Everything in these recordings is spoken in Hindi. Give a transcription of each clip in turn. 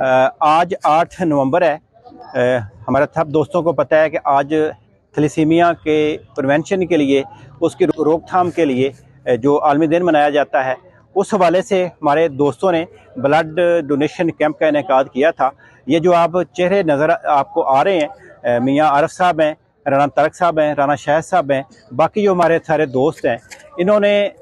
आज 8 नवंबर है। हमारे सब दोस्तों को पता है कि आज थैलेसीमिया के प्रिवेंशन के लिए, उसकी रोकथाम के लिए जो आलमी दिन मनाया जाता है, उस हवाले से हमारे दोस्तों ने ब्लड डोनेशन कैंप का इनेकाद किया था। ये जो आप चेहरे नज़र आपको आ रहे हैं, मियाँ आरफ साहब हैं, राना तारक साहब हैं, राना शाहिद साहब हैं, बाकी जो हमारे सारे दोस्त हैं, इन्होंने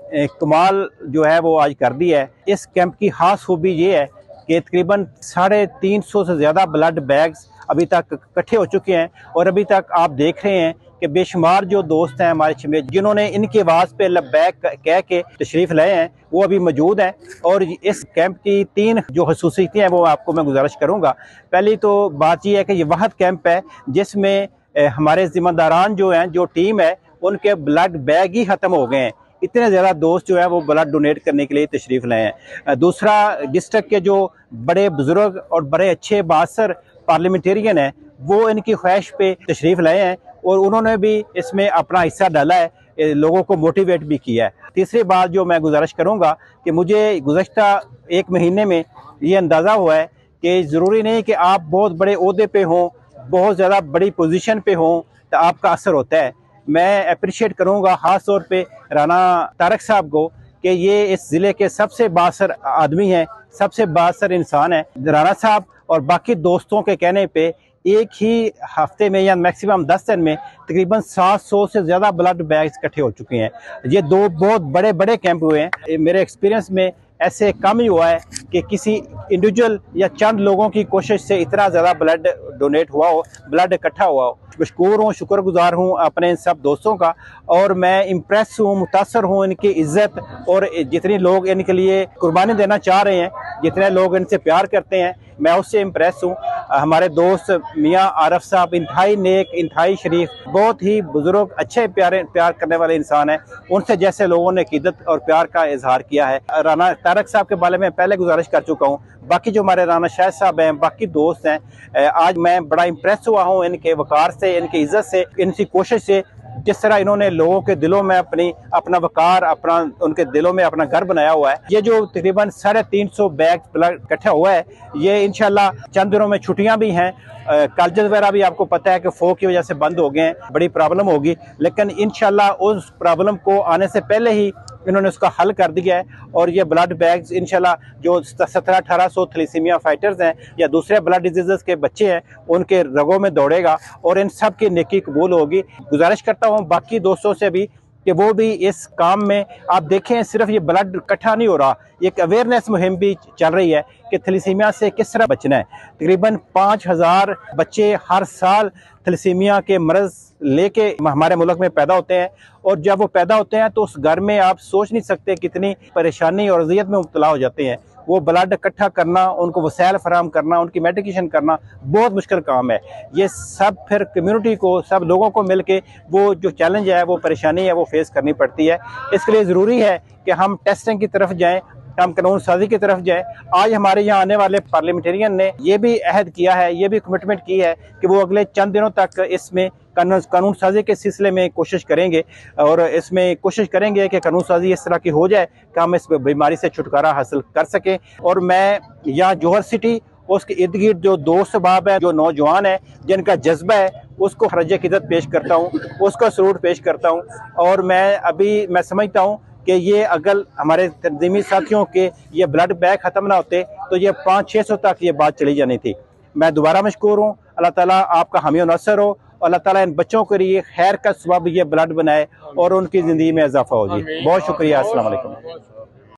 कमाल जो है वो आज कर दिया है। इस कैंप की ख़ास खूबी ये है कि तकरीबन 350 से ज़्यादा ब्लड बैग्स अभी तक इकट्ठे हो चुके हैं और अभी तक आप देख रहे हैं कि बेशुमार जो दोस्त हैं हमारे में, जिन्होंने इनकी आवाज़ पे लब्बैक कह के तशरीफ़ लाए हैं, वो अभी मौजूद हैं। और इस कैंप की 3 जो खसूसियतें हैं वो आपको मैं गुजारिश करूँगा। पहली तो बात यह है कि ये वाहद कैंप है जिसमें हमारे ज़िम्मेदारान जो हैं, जो टीम है, उनके ब्लड बैग ही ख़त्म हो गए हैं। इतने ज़्यादा दोस्त जो है वो ब्लड डोनेट करने के लिए तशरीफ़ लाए हैं। दूसरा, डिस्ट्रिक्ट के जो बड़े बुजुर्ग और बड़े अच्छे बासर पार्लियामेंटेरियन हैं, वो इनकी ख्वाहिश पे तशरीफ़ लाए हैं और उन्होंने भी इसमें अपना हिस्सा डाला है, लोगों को मोटिवेट भी किया है। तीसरी बात जो मैं गुजारिश करूँगा कि मुझे गुज़श्ता 1 महीने में ये अंदाज़ा हुआ है कि ज़रूरी नहीं कि आप बहुत बड़े ओहदे पे हों, बहुत ज़्यादा बड़ी पोजीशन पे हों तो आपका असर होता है। मैं अप्रिशिएट करूँगा ख़ास तौर पे राना तारक साहब को कि ये इस ज़िले के सबसे बासर आदमी हैं, सबसे बासर इंसान हैं। राना साहब और बाकी दोस्तों के कहने पे एक ही हफ्ते में या मैक्सिमम 10 दिन में तकरीबन 700 से ज़्यादा ब्लड बैग्स इकट्ठे हो चुके हैं। ये 2 बहुत बड़े बड़े कैंप हुए हैं। मेरे एक्सपीरियंस में ऐसे कम ही हुआ है कि किसी इंडिविजुअल या चंद लोगों की कोशिश से इतना ज़्यादा ब्लड डोनेट हुआ हो, ब्लड इकट्ठा हुआ हो। मशकूर हूँ, शुक्रगुजार हूँ अपने इन सब दोस्तों का, और मैं इम्प्रेस हूँ, मुतासर हूँ इनकी इज़्ज़त और जितने लोग इनके लिए कुर्बानी देना चाह रहे हैं, जितने लोग इनसे प्यार करते हैं, मैं उससे इम्प्रेस हूँ। हमारे दोस्त मियाँ आरफ साहब इंतहाई नेक, इंतहाई शरीफ, बहुत ही बुजुर्ग, अच्छे प्यार करने वाले इंसान हैं। उनसे जैसे लोगों ने क़ीदत और प्यार का इजहार किया है। राना तारक साहब के बारे में पहले गुजारिश कर चुका हूँ। बाकी जो हमारे राना शाहिद साहब हैं, बाकी दोस्त हैं, आज मैं बड़ा इम्प्रेस हुआ हूँ इनके वकार से, इनकी इज्जत से, इनकी कोशिश से, जिस तरह इन्होंने लोगों के दिलों में अपना वकार, उनके दिलों में अपना घर बनाया हुआ है। ये जो तकरीबन 350 बैग ब्लड इकट्ठा हुआ है, ये इंशाल्लाह चंद दिनों में छुट्टियां भी हैं, कॉलेज वगैरह भी आपको पता है कि फॉग की वजह से बंद हो गए हैं, बड़ी प्रॉब्लम होगी, लेकिन इंशाल्लाह उस प्रॉब्लम को आने से पहले ही इन्होंने उसका हल कर दिया है। और ये ब्लड बैग्स इंशाल्लाह जो 1700-1800 थैलेसीमिया फाइटर्स हैं या दूसरे ब्लड डिजीज़ के बच्चे हैं, उनके रगों में दौड़ेगा और इन सब की नेकी कबूल होगी। गुजारिश करता हूँ बाकी दोस्तों से भी कि वो भी इस काम में, आप देखें सिर्फ ये ब्लड इकट्ठा नहीं हो रहा, एक अवेयरनेस मुहिम भी चल रही है कि थैलेसीमिया से किस तरह बचना है। तकरीबन 5000 बच्चे हर साल थैलेसीमिया के मर्ज़ लेके हमारे मुल्क में पैदा होते हैं, और जब वो पैदा होते हैं तो उस घर में आप सोच नहीं सकते कितनी परेशानी और अज़ियत में मुब्तला हो जाते हैं। वो ब्लड इकट्ठा करना, उनको वसाइल फराहम करना, उनकी मेडिकेशन करना बहुत मुश्किल काम है। ये सब फिर कम्युनिटी को, सब लोगों को मिल के वो जो चैलेंज है, वो परेशानी है, वो फेस करनी पड़ती है। इसके लिए ज़रूरी है कि हम टेस्टिंग की तरफ जाएँ, हम कानून साजी की तरफ जाए। आज हमारे यहाँ आने वाले पार्लियामेंटेरियन ने ये भी अहद किया है, ये भी कमिटमेंट की है कि वो अगले चंद दिनों तक इसमें कानून साजी के सिलसिले में कोशिश करेंगे, और इसमें कोशिश करेंगे कि कानून साजी इस तरह की हो जाए कि हम इस बीमारी से छुटकारा हासिल कर सकें। और मैं यहाँ जौहर सिटी, उसके इर्द गिर्द जो दोस्त अहबाब हैं, जो नौजवान हैं, जिनका जज्बा है, उसको खराज अक़ीदत पेश करता हूँ, उसको सलूट पेश करता हूँ। और मैं समझता हूँ कि ये अगर हमारे तंजीमी साथियों के ये ब्लड बैग ख़त्म ना होते तो ये 500-600 तक ये बात चली जानी थी। मैं दोबारा मशकूर हूँ। अल्लाह ताला आपका हामी नसर हो, अल्लाह ताला इन बच्चों के लिए खैर का सबब ये ब्लड बनाए और उनकी ज़िंदगी में इजाफा हो जी। बहुत शुक्रिया। अस्सलाम वालेकुम।